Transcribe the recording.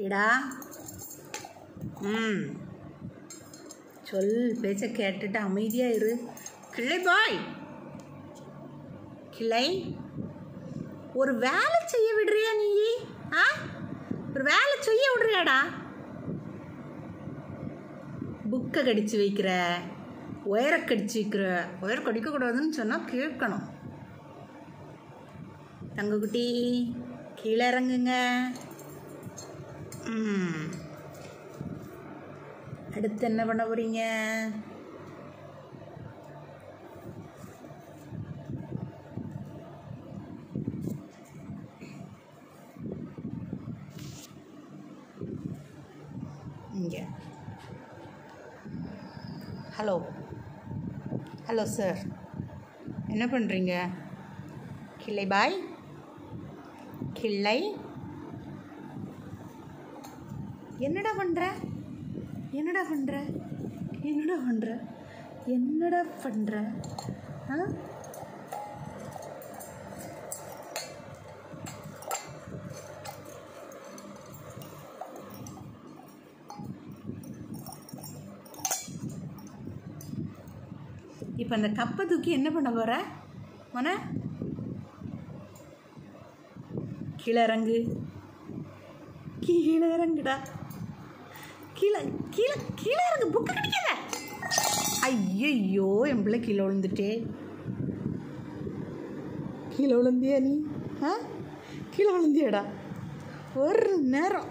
இடா சொல் பேச்ச கேட்டுட்டு அமைதியாக இரு. கிளை பாய், கிளை, ஒரு வேலை செய்ய விடுறியா நீ? ஒரு வேலை செய்ய விடுறியாடா? புக்கை கடிச்சு வைக்கிற, ஒயரை கடிச்சு வைக்கிற. ஒயர் கடிக்கக்கூடாதுன்னு சொன்னால் கேட்கணும். தங்கக்குட்டி கீழே இறங்குங்க. அடுத்து என்ன பண்ண போறீங்க? இங்கே ஹலோ ஹலோ சார், என்ன பண்ணுறீங்க? கிளை பாய், கிளை, என்னடா பண்ணுற? என்னடா பண்ணுற? என்னடா பண்ணுற? என்னடா பண்ணுற? இப்போ அந்த கப்பை தூக்கி என்ன பண்ண போகிற? மன கீழே இறங்கு, கீழே இறங்குடா, கீழே கீழே கீழே இறங்கு, புக்கு கிடைக்கல. ஐயோ என் பிள்ளை கீழே விழுந்துட்டே. கீழே விழுந்தியா நீ? கீழே விழுந்தியாடா? ஒரு நேரம்